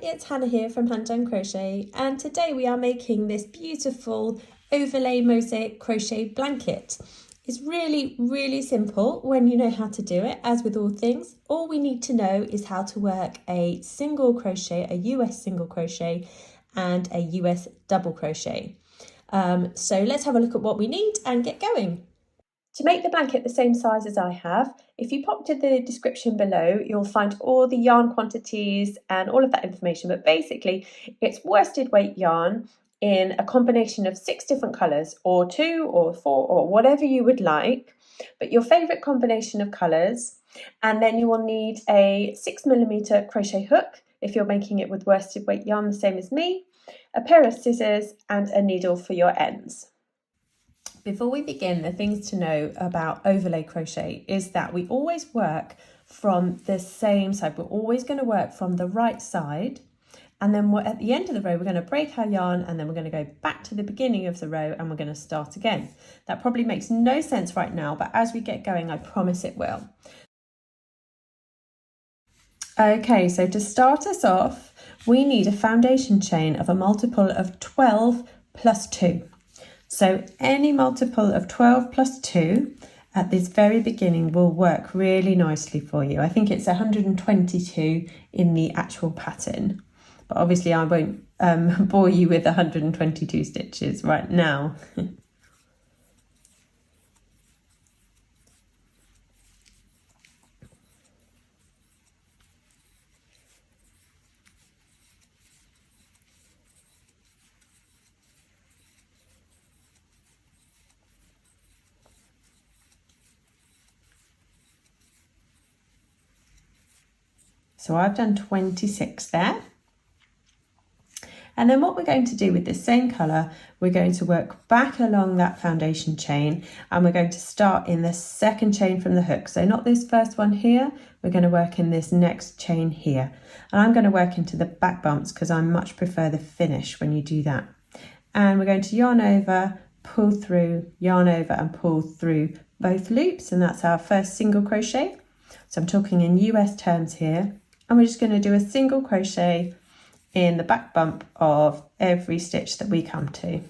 it's Hannah here from Diamond Crochet, and today we are making this beautiful overlay mosaic crochet blanket. It's really simple when you know how to do it. As with all things, all we need to know is how to work a single crochet, a US single crochet and a US double crochet. So let's have a look at what we need and get going. To make the blanket the same size as I have, if you pop to the description below, you'll find all the yarn quantities and all of that information. But basically, it's worsted weight yarn in a combination of 6 different colours, or 2 or 4 or whatever you would like, but your favourite combination of colours. And then you will need a 6mm crochet hook if you're making it with worsted weight yarn, the same as me, a pair of scissors and a needle for your ends. Before we begin, the things to know about overlay crochet is that we always work from the same side. We're always going to work from the right side, and then at the end of the row we're going to break our yarn, and then we're going to go back to the beginning of the row and we're going to start again. That probably makes no sense right now, but as we get going I promise it will. Okay, so to start us off we need a foundation chain of a multiple of 12 plus 2. So any multiple of 12 plus 2 at this very beginning will work really nicely for you. I think it's 122 in the actual pattern, but obviously I won't bore you with 122 stitches right now. So I've done 26 there. And then what we're going to do with the same colour, we're going to work back along that foundation chain, and we're going to start in the second chain from the hook. So not this first one here, we're going to work in this next chain here. And I'm going to work into the back bumps because I much prefer the finish when you do that. And we're going to yarn over, pull through, yarn over and pull through both loops, and that's our first single crochet. So I'm talking in US terms here. And we're just going to do a single crochet in the back bump of every stitch that we come to.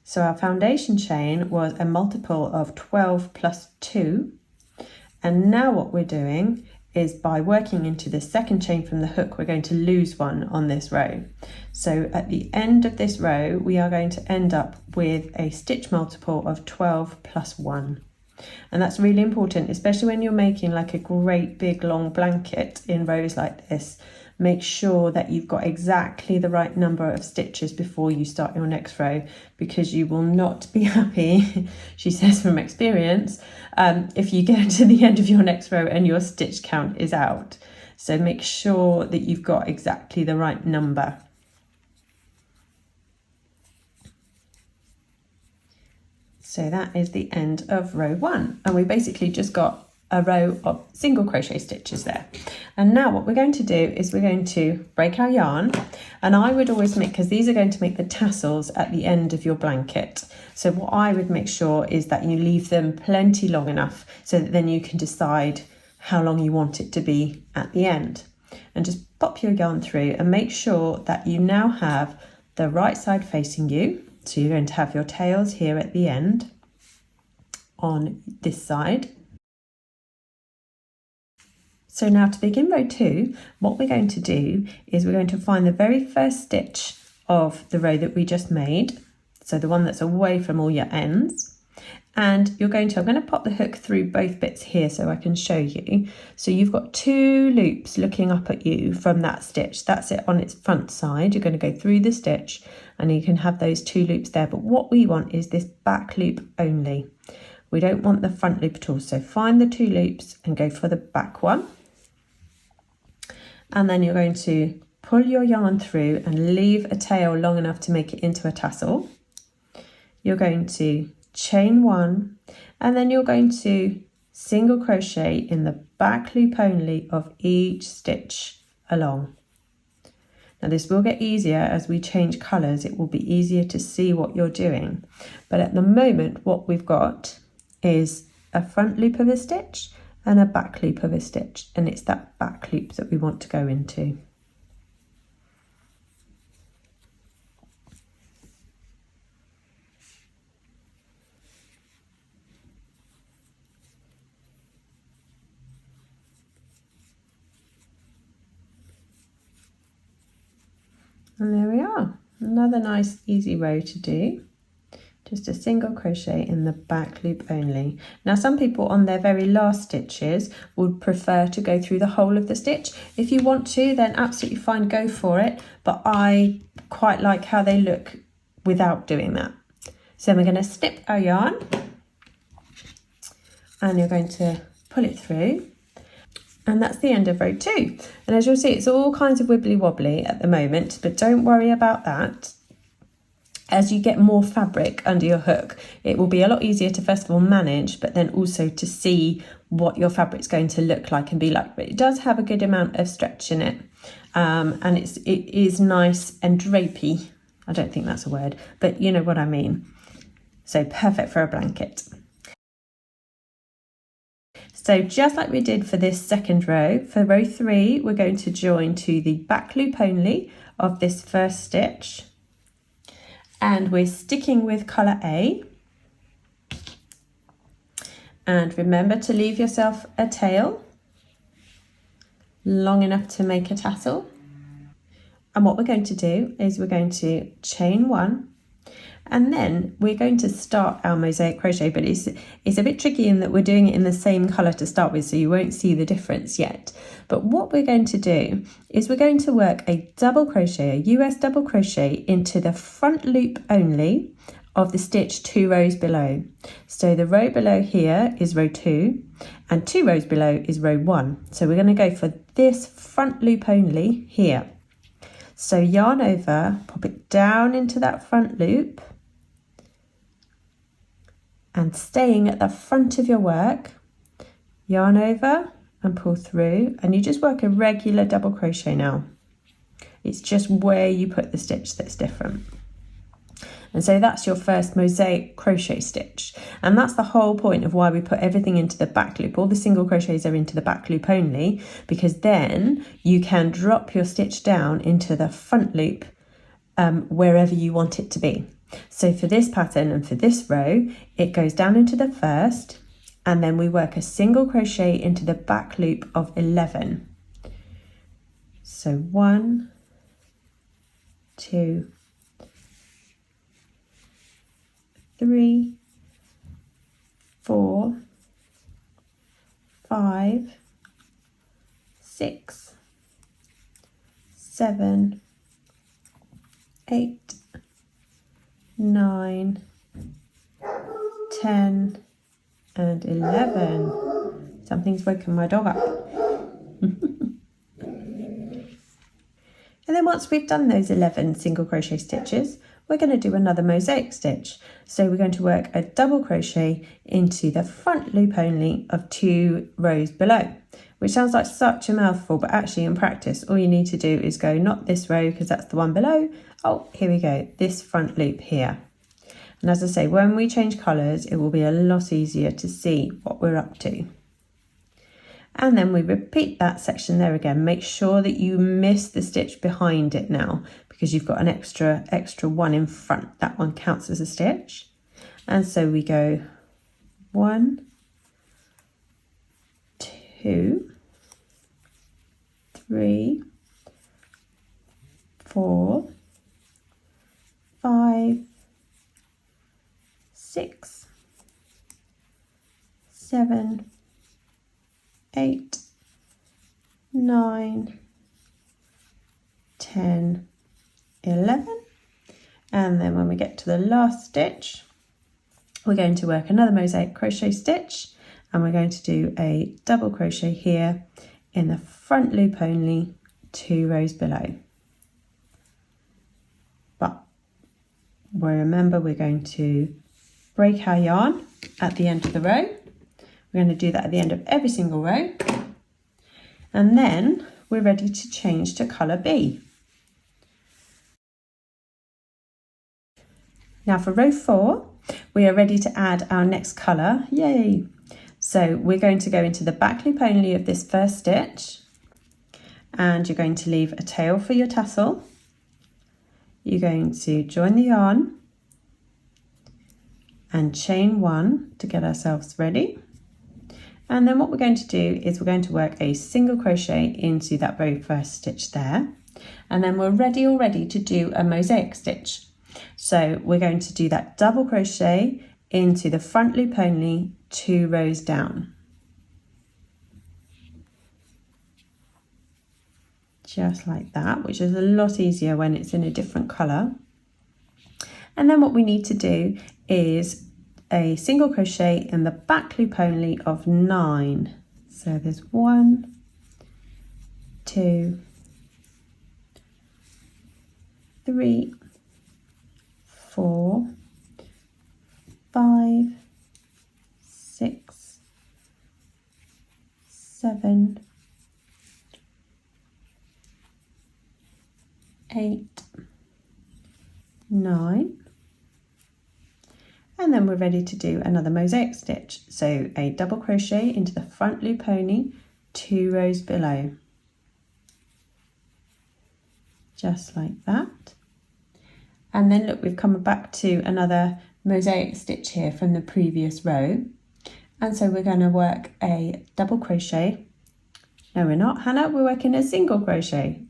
So our foundation chain was a multiple of 12 plus 2. And now what we're doing is by working into the second chain from the hook, we're going to lose one on this row. So at the end of this row, we are going to end up with a stitch multiple of 12 plus 1. And that's really important, especially when you're making like a great big long blanket in rows like this. Make sure that you've got exactly the right number of stitches before you start your next row, because you will not be happy, she says from experience, if you get to the end of your next row and your stitch count is out. So make sure that you've got exactly the right number. So that is the end of row 1, and we basically just got a row of single crochet stitches there. And now what we're going to do is we're going to break our yarn, and I would always make, because these are going to make the tassels at the end of your blanket, so what I would make sure is that you leave them plenty long enough so that then you can decide how long you want it to be at the end. And just pop your yarn through and make sure that you now have the right side facing you. So you're going to have your tails here at the end on this side. So now to begin row 2, what we're going to do is we're going to find the very first stitch of the row that we just made. So the one that's away from all your ends. And I'm going to pop the hook through both bits here so I can show you. So you've got 2 loops looking up at you from that stitch. That's it on its front side. You're going to go through the stitch and you can have those 2 loops there. But what we want is this back loop only. We don't want the front loop at all. So find the 2 loops and go for the back one. And then you're going to pull your yarn through and leave a tail long enough to make it into a tassel. You're going to chain 1, and then you're going to single crochet in the back loop only of each stitch along. Now this will get easier as we change colours. It will be easier to see what you're doing. But at the moment, what we've got is a front loop of a stitch and a back loop of a stitch. And it's that back loop that we want to go into. And there we are, another nice easy row to do. Just a single crochet in the back loop only. Now some people on their very last stitches would prefer to go through the whole of the stitch. If you want to, then absolutely fine, go for it. But I quite like how they look without doing that. So we're going to snip our yarn and you're going to pull it through. And that's the end of row 2. And as you'll see, it's all kinds of wibbly wobbly at the moment, but don't worry about that. As you get more fabric under your hook, it will be a lot easier to first of all manage, but then also to see what your fabric's going to look like and be like. But it does have a good amount of stretch in it. And it is nice and drapey. I don't think that's a word, but you know what I mean. So perfect for a blanket. So just like we did for this second row, for row 3, we're going to join to the back loop only of this first stitch. And we're sticking with colour A. And remember to leave yourself a tail long enough to make a tassel. And what we're going to do is we're going to chain 1. And then we're going to start our mosaic crochet, but it's a bit tricky in that we're doing it in the same colour to start with, so you won't see the difference yet. But what we're going to do is we're going to work a double crochet, a US double crochet into the front loop only of the stitch 2 rows below. So the row below here is row 2 and 2 rows below is row 1. So we're going to go for this front loop only here. So yarn over, pop it down into that front loop. And staying at the front of your work, yarn over and pull through, and you just work a regular double crochet now. It's just where you put the stitch that's different. And so that's your first mosaic crochet stitch. And that's the whole point of why we put everything into the back loop. All the single crochets are into the back loop only, because then you can drop your stitch down into the front loop wherever you want it to be. So for this pattern and for this row, it goes down into the first, and then we work a single crochet into the back loop of 11. So 1, 2, 3, 4, 5, 6, 7, 8, 9, 10 and 11. Something's woken my dog up. And then once we've done those 11 single crochet stitches, we're going to do another mosaic stitch. So we're going to work a double crochet into the front loop only of 2 rows below, which sounds like such a mouthful, but actually in practice, all you need to do is go not this row because that's the one below. Oh, here we go, this front loop here. And as I say, when we change colours, it will be a lot easier to see what we're up to. And then we repeat that section there again. Make sure that you miss the stitch behind it now, because you've got an extra one in front. That one counts as a stitch. And so we go 1, 2, 3, 4, 5, 6, 7, 8, 9, 10, 11. And then when we get to the last stitch, we're going to work another mosaic crochet stitch, and we're going to do a double crochet here in the front loop only, 2 rows below. But remember, we're going to break our yarn at the end of the row. We're going to do that at the end of every single row. And then we're ready to change to colour B. Now for row 4, we are ready to add our next colour. Yay! So we're going to go into the back loop only of this first stitch, and you're going to leave a tail for your tassel. You're going to join the yarn and chain 1 to get ourselves ready. And then what we're going to do is we're going to work a single crochet into that very first stitch there. And then we're ready already to do a mosaic stitch. So we're going to do that double crochet into the front loop only 2 rows down. Just like that, which is a lot easier when it's in a different colour. And then what we need to do is a single crochet in the back loop only of 9. So there's 1, 2, 3, 4, 5, 6, 7, 8, 9, and then we're ready to do another mosaic stitch. So a double crochet into the front loop only 2 rows below, just like that. And then look, we've come back to another mosaic stitch here from the previous row, and so we're going to work a double crochet. No, we're not, Hannah, we're working a single crochet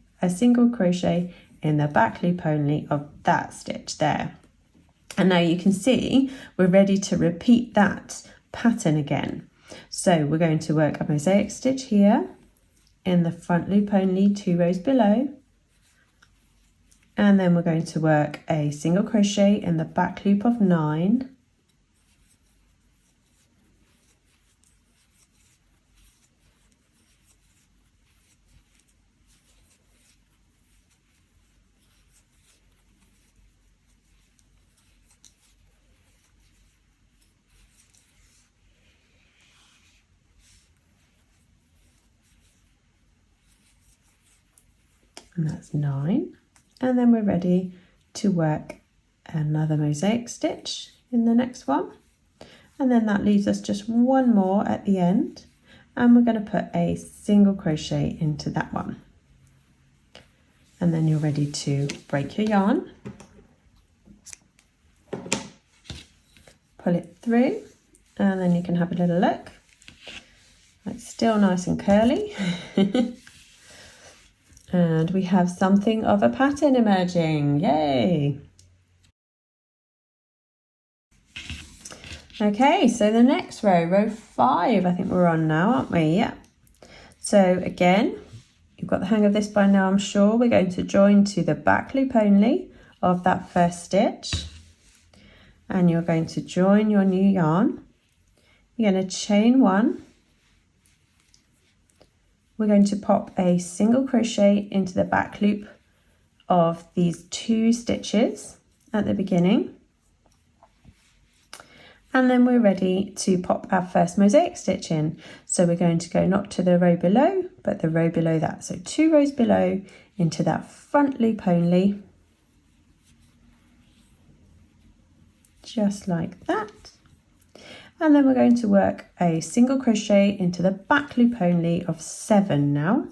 in the back loop only of that stitch there. And now you can see we're ready to repeat that pattern again. So we're going to work a mosaic stitch here in the front loop only 2 rows below, and then we're going to work a single crochet in the back loop of 9, and that's 9. And then we're ready to work another mosaic stitch in the next one. And then that leaves us just one more at the end. And we're going to put a single crochet into that one. And then you're ready to break your yarn. Pull it through, and then you can have a little look. It's still nice and curly. And we have something of a pattern emerging, yay! Okay, so the next row, row 5, I think we're on now, aren't we? Yeah. So again, you've got the hang of this by now, I'm sure. We're going to join to the back loop only of that first stitch. And you're going to join your new yarn. You're going to chain 1. We're going to pop a single crochet into the back loop of these 2 stitches at the beginning. And then we're ready to pop our first mosaic stitch in. So we're going to go not to the row below, but the row below that. So 2 rows below into that front loop only. Just like that. And then we're going to work a single crochet into the back loop only of 7 now.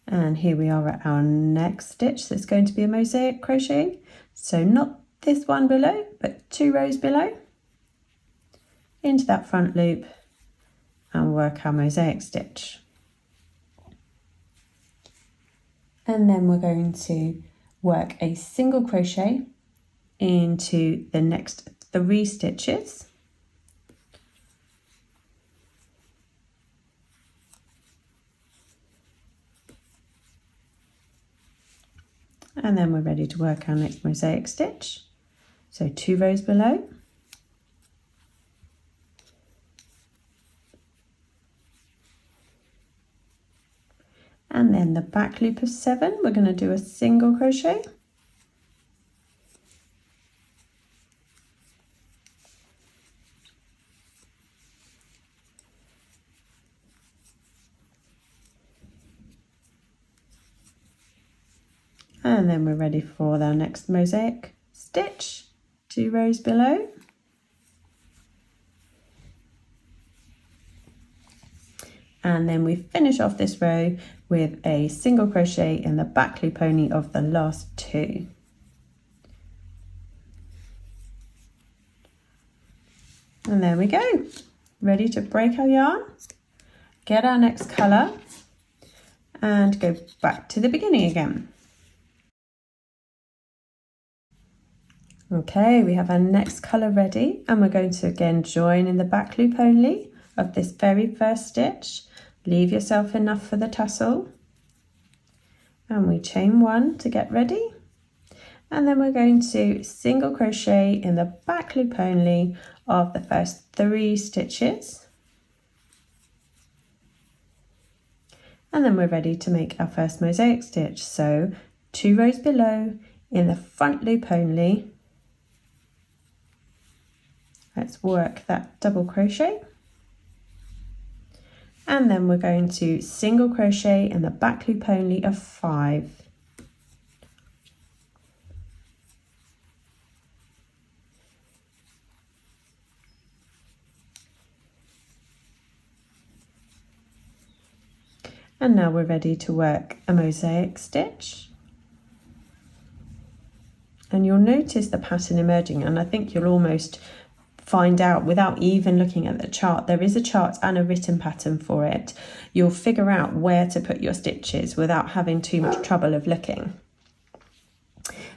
And here we are at our next stitch. So it's going to be a mosaic crochet. So not this one below, but 2 rows below into that front loop and work our mosaic stitch. And then we're going to work a single crochet into the next 3 stitches. And then we're ready to work our next mosaic stitch. So 2 rows below. And then the back loop of 7, we're going to do a single crochet. And then we're ready for our next mosaic stitch, 2 rows below. And then we finish off this row with a single crochet in the back loop only of the last 2. And there we go, ready to break our yarn, get our next colour and go back to the beginning again. Okay, we have our next colour ready, and we're going to again join in the back loop only of this very first stitch. Leave yourself enough for the tassel, and we chain 1 to get ready, and then we're going to single crochet in the back loop only of the first 3 stitches, and then we're ready to make our first mosaic stitch. So 2 rows below in the front loop only, let's work that double crochet, and then we're going to single crochet in the back loop only of 5. And now we're ready to work a mosaic stitch. And you'll notice the pattern emerging, and I think you'll almost find out without even looking at the chart. There is a chart and a written pattern for it. You'll figure out where to put your stitches without having too much trouble of looking.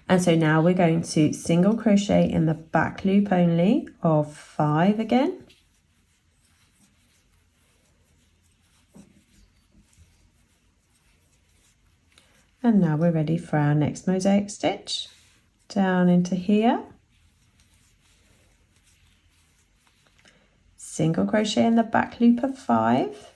And so now we're going to single crochet in the back loop only of 5 again. And now we're ready for our next mosaic stitch. Down into here. Single crochet in the back loop of 5.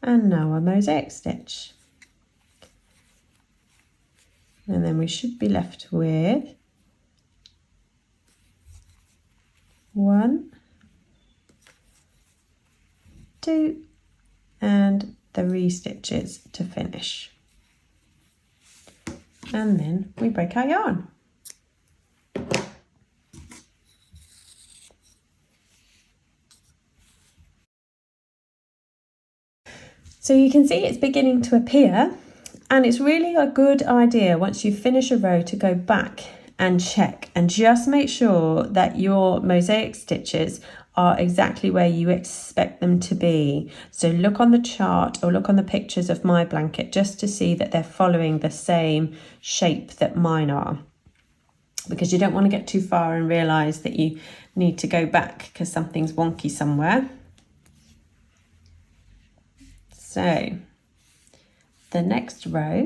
And now a mosaic stitch. And then we should be left with 1, 2 and 3 stitches to finish. And then we break our yarn. So you can see it's beginning to appear, and it's really a good idea once you finish a row to go back and check and just make sure that your mosaic stitches are exactly where you expect them to be. So look on the chart or look on the pictures of my blanket just to see that they're following the same shape that mine are, because you don't want to get too far and realise that you need to go back because something's wonky somewhere. So the next row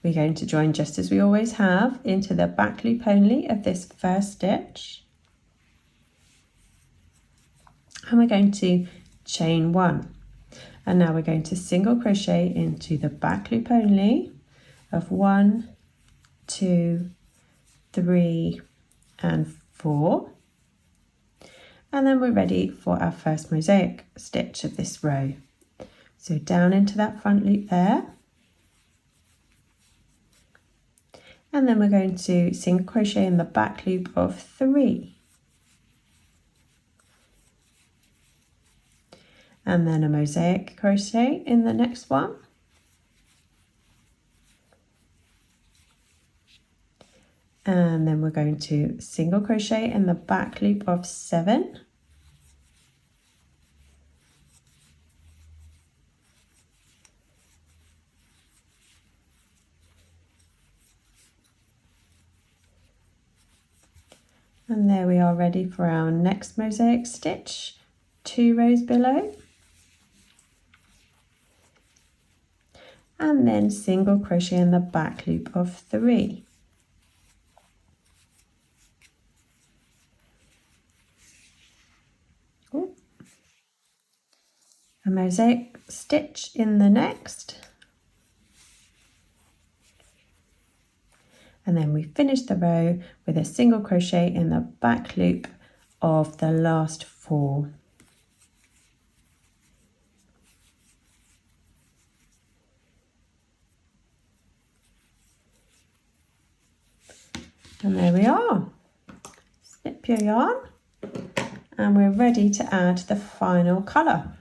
we're going to join just as we always have into the back loop only of this first stitch, and we're going to chain 1, and now we're going to single crochet into the back loop only of 1, 2, 3 and 4, and then we're ready for our first mosaic stitch of this row. So down into that front loop there, and then we're going to single crochet in the back loop of 3, and then a mosaic crochet in the next one, and then we're going to single crochet in the back loop of 7, and there we are, ready for our next mosaic stitch, 2 rows below, and then single crochet in the back loop of 3. Ooh. A mosaic stitch in the next, and then we finish the row with a single crochet in the back loop of the last 4. And there we are. Snip your yarn and we're ready to add the final colour.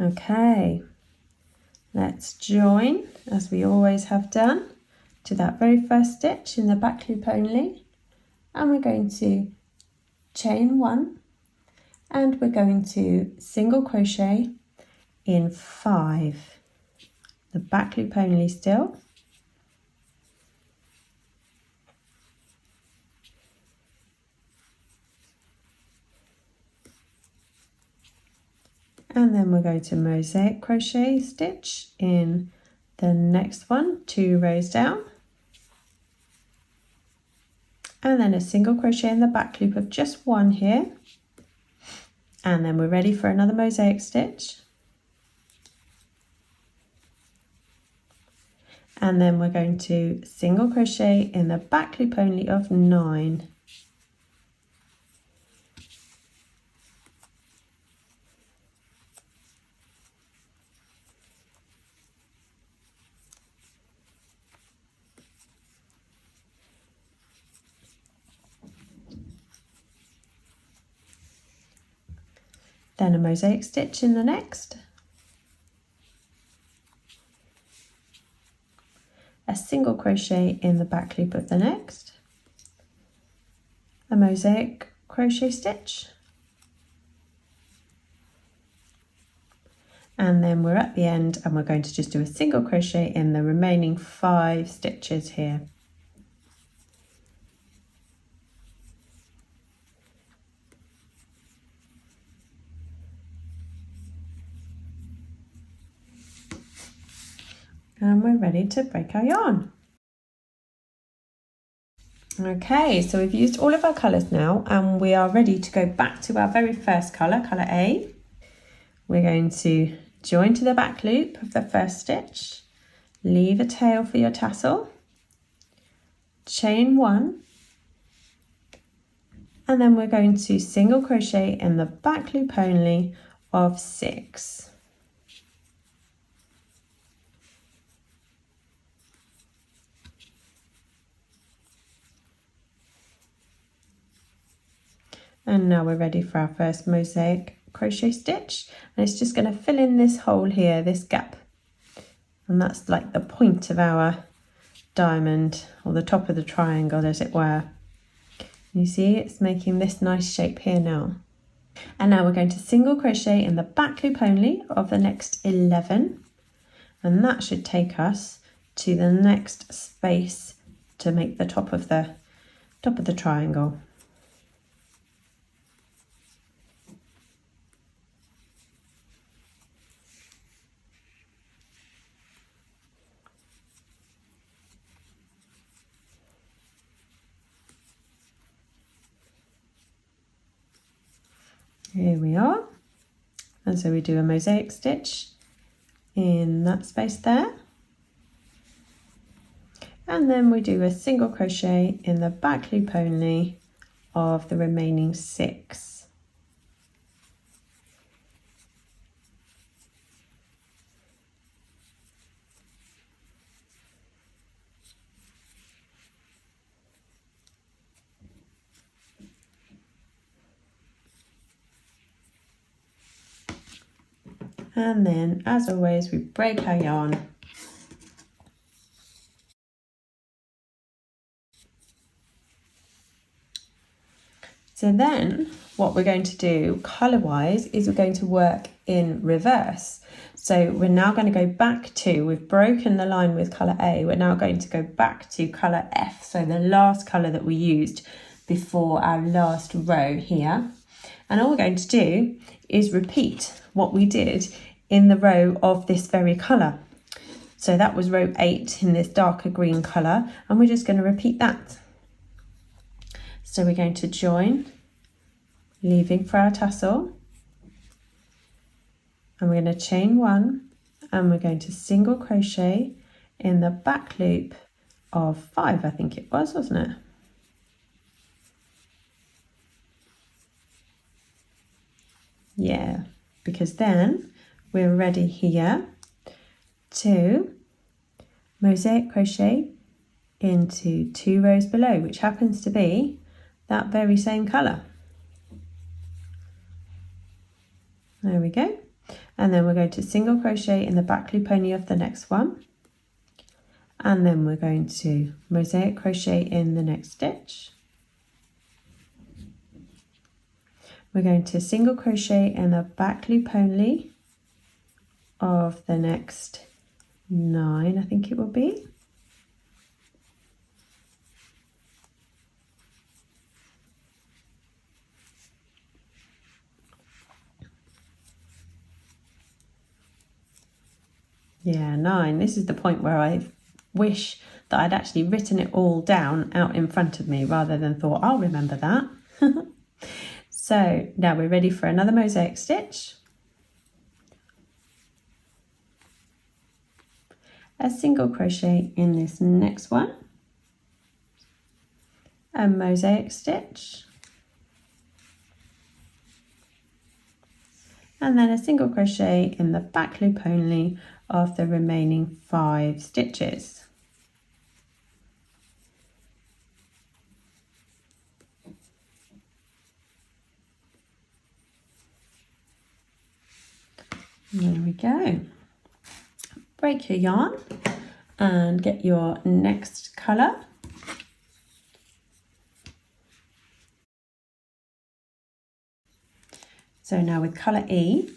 Okay, let's join as we always have done to that very first stitch in the back loop only, and we're going to chain 1 and we're going to single crochet in 5, the back loop only still. And then we're going to mosaic crochet stitch in the next one, 2 rows down, and then a single crochet in the back loop of just 1 here, and then we're ready for another mosaic stitch, and then we're going to single crochet in the back loop only of 9. Then a mosaic stitch in the next, a single crochet in the back loop of the next, a mosaic crochet stitch, and then we're at the end and we're going to just do a single crochet in the remaining 5 stitches here. And we're ready to break our yarn. Okay, so we've used all of our colours now and we are ready to go back to our very first colour, colour A. We're going to join to the back loop of the first stitch, leave a tail for your tassel, chain 1, and then we're going to single crochet in the back loop only of 6. And now we're ready for our first mosaic crochet stitch, and it's just going to fill in this hole here, this gap, and that's like the point of our diamond, or the top of the triangle as it were. You see it's making this nice shape here now. And now we're going to single crochet in the back loop only of the next 11, and that should take us to the next space to make the top of the triangle. Here we are, and so we do a mosaic stitch in that space there, and then we do a single crochet in the back loop only of the remaining 6. And then, as always, we break our yarn. So then what we're going to do colour-wise is we're going to work in reverse. So we're now going to go back to, we've broken the line with colour A, we're now going to go back to colour F, so the last colour that we used before our last row here. And all we're going to do is repeat what we did in the row of this very colour. So that was row 8 in this darker green colour, and we're just going to repeat that. So we're going to join, leaving for our tassel, and we're going to chain 1, and we're going to single crochet in the back loop of 5, I think it was, wasn't it? Yeah, because then we're ready here to mosaic crochet into 2 rows below, which happens to be that very same colour. There we go. And then we're going to single crochet in the back loop only of the next one, and then we're going to mosaic crochet in the next stitch. We're going to single crochet in the back loop only of the next 9, I think it will be. Yeah, 9. This is the point where I wish that I'd actually written it all down out in front of me rather than thought, I'll remember that. So now we're ready for another mosaic stitch. A single crochet in this next one. A mosaic stitch. And then a single crochet in the back loop only of the remaining 5 stitches. There we go. Break your yarn and get your next colour. So now with colour E,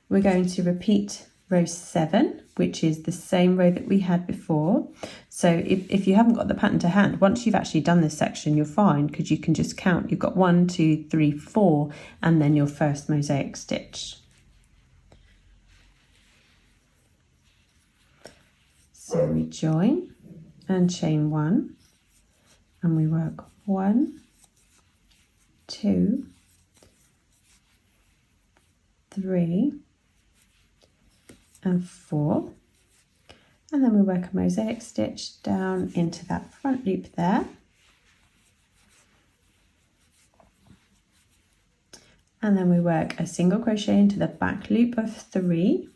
we're going to repeat row 7, which is the same row that we had before. So if you haven't got the pattern to hand, once you've actually done this section, you're fine, because you can just count. You've got 1, 2, 3, 4, and then your first mosaic stitch. So we join and chain 1, and we work 1, 2, 3, and 4, and then we work a mosaic stitch down into that front loop there, and then we work a single crochet into the back loop of 3,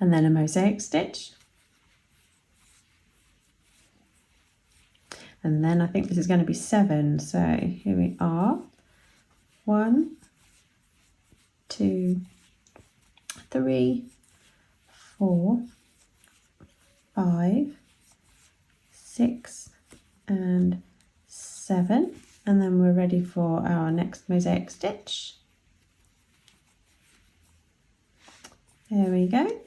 and then a mosaic stitch, and then I think this is going to be 7, so here we are, 1, 2, 3, 4, 5, 6, and 7, and then we're ready for our next mosaic stitch. There we go.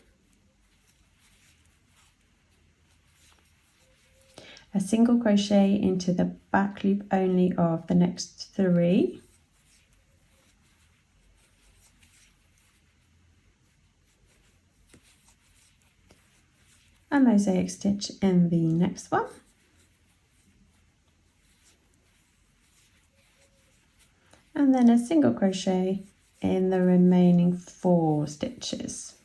A single crochet into the back loop only of the next 3. A mosaic stitch in the next one. And then a single crochet in the remaining 4 stitches.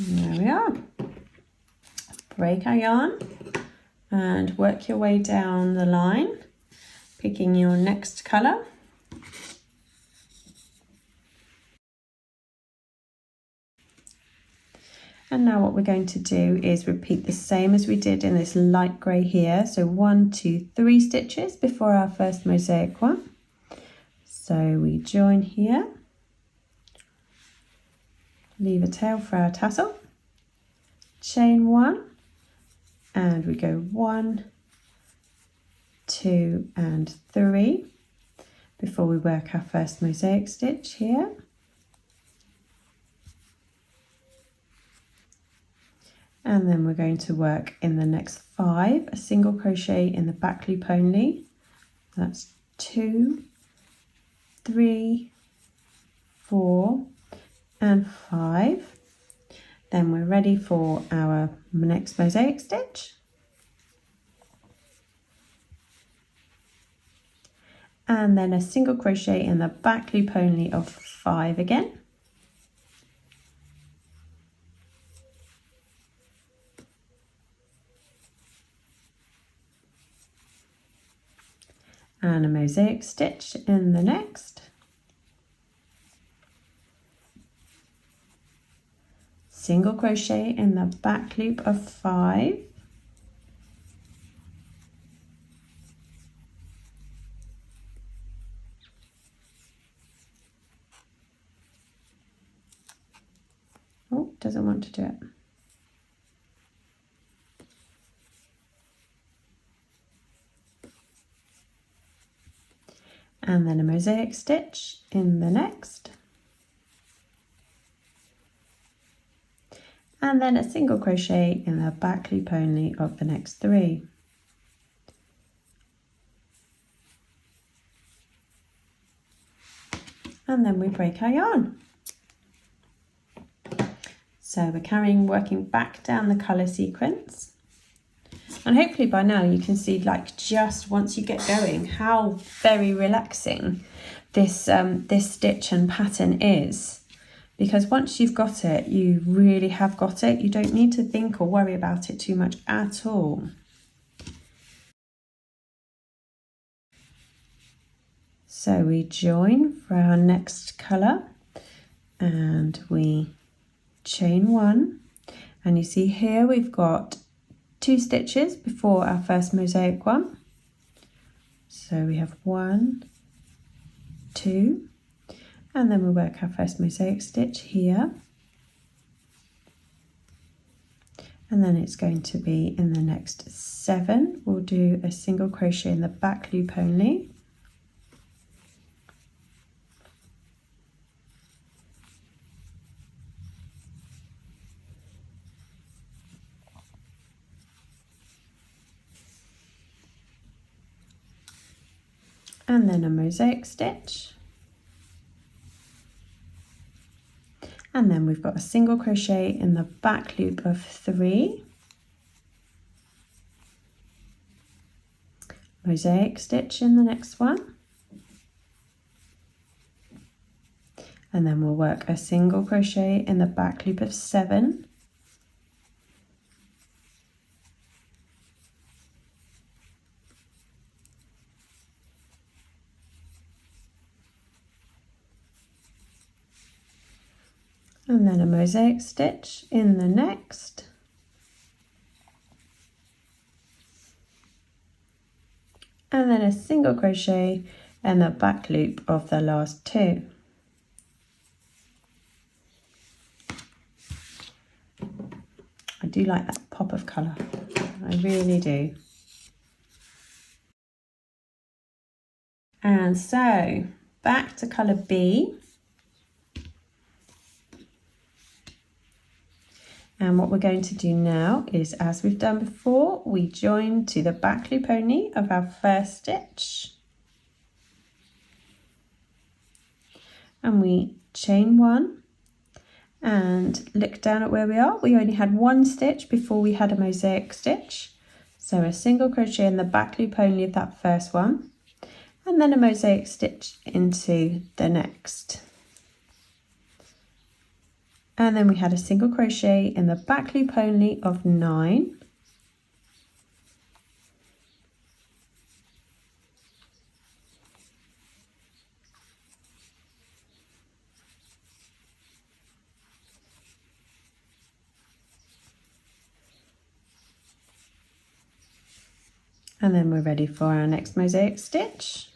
There we are. Break our yarn and work your way down the line, picking your next colour. And now what we're going to do is repeat the same as we did in this light grey here. So 1, 2, 3 stitches before our first mosaic one. So we join here, leave a tail for our tassel, chain 1, and we go 1, 2, and 3 before we work our first mosaic stitch here. And then we're going to work in the next 5 a single crochet in the back loop only. That's 2, 3, 4, and 5. Then we're ready for our next mosaic stitch. And then a single crochet in the back loop only of 5 again. and a mosaic stitch in the next, single crochet in the back loop of 5, oh, doesn't want to do it. And then a mosaic stitch in the next, and then a single crochet in the back loop only of the next 3. And then we break our yarn. So we're working back down the colour sequence. And hopefully by now you can see, like, just once you get going, how very relaxing this stitch and pattern is. Because once you've got it, you really have got it. You don't need to think or worry about it too much at all. So we join for our next colour and we chain 1. And you see here we've got 2 stitches before our first mosaic one. So we have 1, 2, and then we'll work our first mosaic stitch here. And then it's going to be in the next 7, we'll do a single crochet in the back loop only. And then a mosaic stitch, and then we've got a single crochet in the back loop of 3, mosaic stitch in the next one, and then we'll work a single crochet in the back loop of 7, and then a mosaic stitch in the next, and then a single crochet in the back loop of the last 2. I do like that pop of colour, I really do. And so back to colour B. And what we're going to do now is, as we've done before, we join to the back loop only of our first stitch. And we chain 1 and look down at where we are. We only had 1 stitch before we had a mosaic stitch. So a single crochet in the back loop only of that first one, and then a mosaic stitch into the next. And then we had a single crochet in the back loop only of 9. And then we're ready for our next mosaic stitch.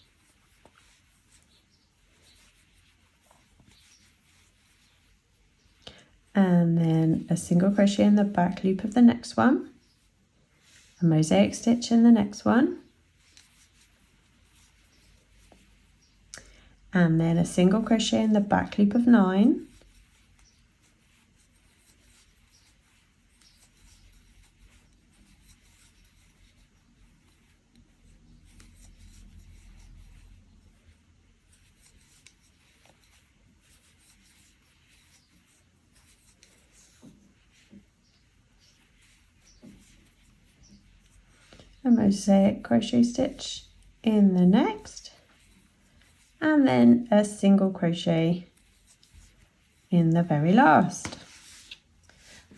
And then a single crochet in the back loop of the next one, a mosaic stitch in the next one, and then a single crochet in the back loop of 9, a mosaic crochet stitch in the next, and then a single crochet in the very last.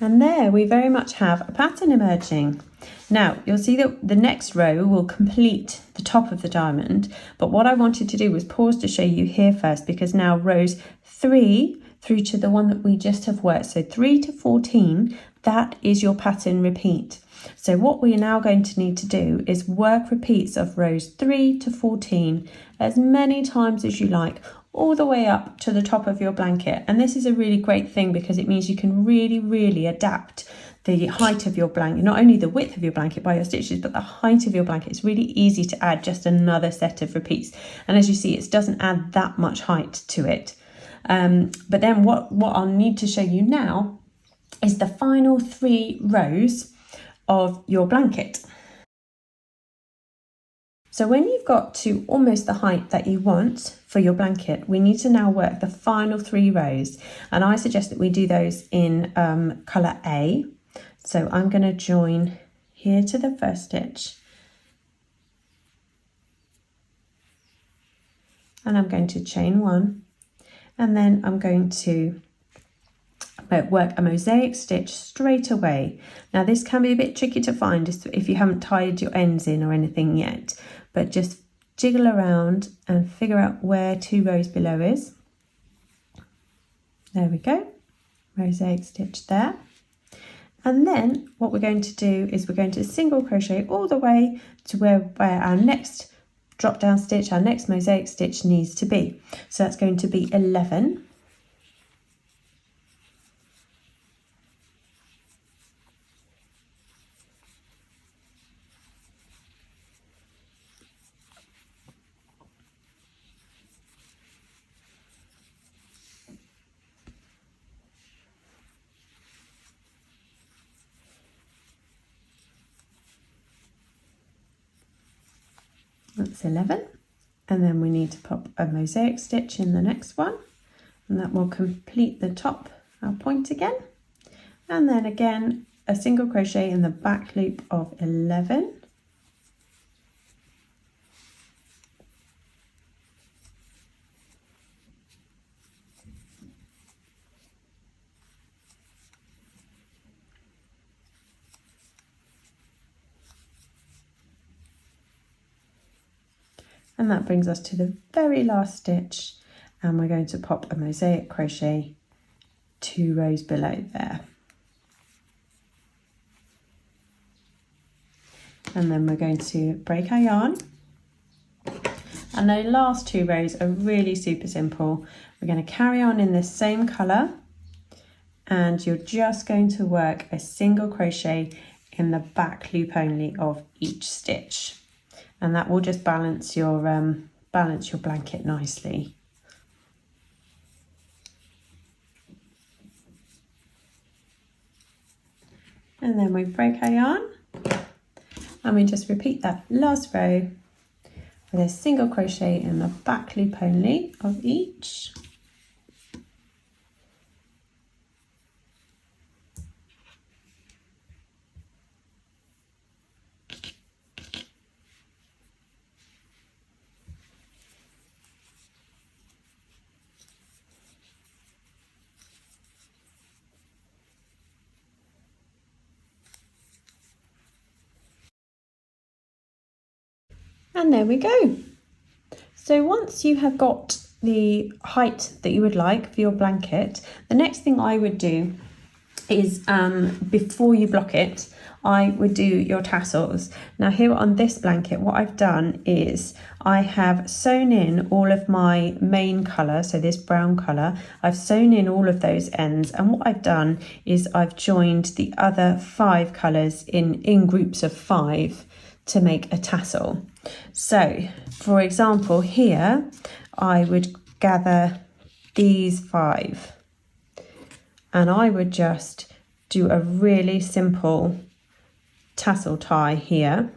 And there we very much have a pattern emerging. Now you'll see that the next row will complete the top of the diamond, but what I wanted to do was pause to show you here first, because now rows 3 through to the one that we just have worked, so 3 to 14, that is your pattern repeat. So what we are now going to need to do is work repeats of rows 3 to 14 as many times as you like, all the way up to the top of your blanket. And this is a really great thing because it means you can really adapt the height of your blanket, not only the width of your blanket by your stitches, but the height of your blanket. It's really easy to add just another set of repeats. And as you see, it doesn't add that much height to it. But then what I'll need to show you now is the final 3 rows of your blanket. So when you've got to almost the height that you want for your blanket, we need to now work the final 3 rows. And I suggest that we do those in colour A. So I'm going to join here to the first stitch. And I'm going to chain 1. And then I'm going to work a mosaic stitch straight away. Now this can be a bit tricky to find if you haven't tied your ends in or anything yet, but just jiggle around and figure out where 2 rows below is. There we go, mosaic stitch there. And then what we're going to do is we're going to single crochet all the way to where our next drop down stitch, our next mosaic stitch needs to be. So that's going to be 11. That's 11, and then we need to pop a mosaic stitch in the next one, and that will complete the top, our point again, and then again a single crochet in the back loop of 11. And that brings us to the very last stitch, and we're going to pop a mosaic crochet 2 rows below there. And then we're going to break our yarn. And the last 2 rows are really super simple. We're going to carry on in the same colour, and you're just going to work a single crochet in the back loop only of each stitch. And that will just balance your blanket nicely. And then we break our yarn, and we just repeat that last row with a single crochet in the back loop only of each. And there we go. So once you have got the height that you would like for your blanket, the next thing I would do is before you block it, I would do your tassels. Now here on this blanket, what I've done is I have sewn in all of my main colour, so this brown colour, I've sewn in all of those ends, and what I've done is I've joined the other 5 colours in groups of 5 to make a tassel. So for example here, I would gather these 5 and I would just do a really simple tassel tie here.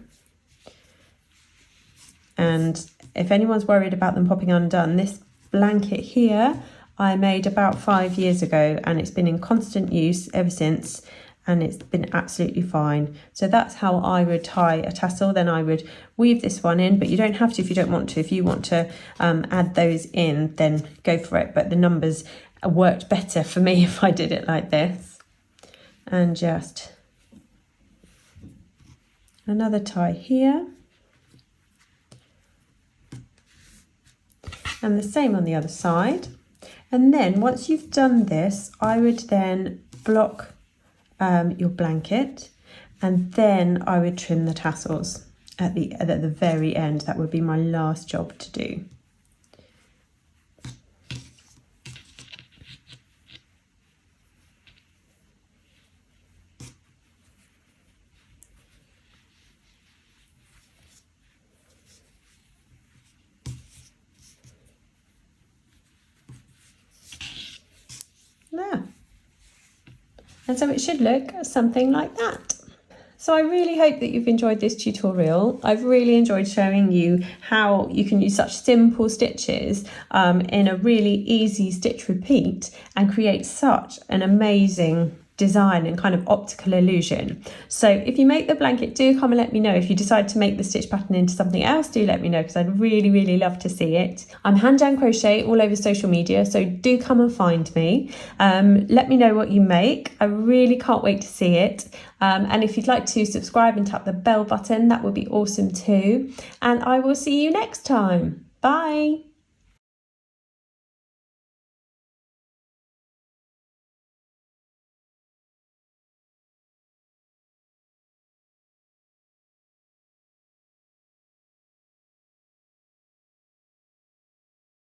And if anyone's worried about them popping undone, this blanket here I made about 5 years ago, and it's been in constant use ever since, and it's been absolutely fine. So that's how I would tie a tassel. Then I would weave this one in, but you don't have to if you don't want to. If you want to add those in, then go for it. But the numbers worked better for me if I did it like this. and just another tie here, and the same on the other side. And then once you've done this, I would then block your blanket, and then I would trim the tassels at the very end. That would be my last job to do. There. And so it should look something like that. So I really hope that you've enjoyed this tutorial. I've really enjoyed showing you how you can use such simple stitches in a really easy stitch repeat and create such an amazing design and kind of optical illusion. So if you make the blanket, do come and let me know. If you decide to make the stitch pattern into something else, do let me know, because I'd really love to see it. I'm Hand Jam Crochet all over social media, so do come and find me. Let me know what you make. I really can't wait to see it. And if you'd like to subscribe and tap the bell button, that would be awesome too. And I will see you next time. Bye.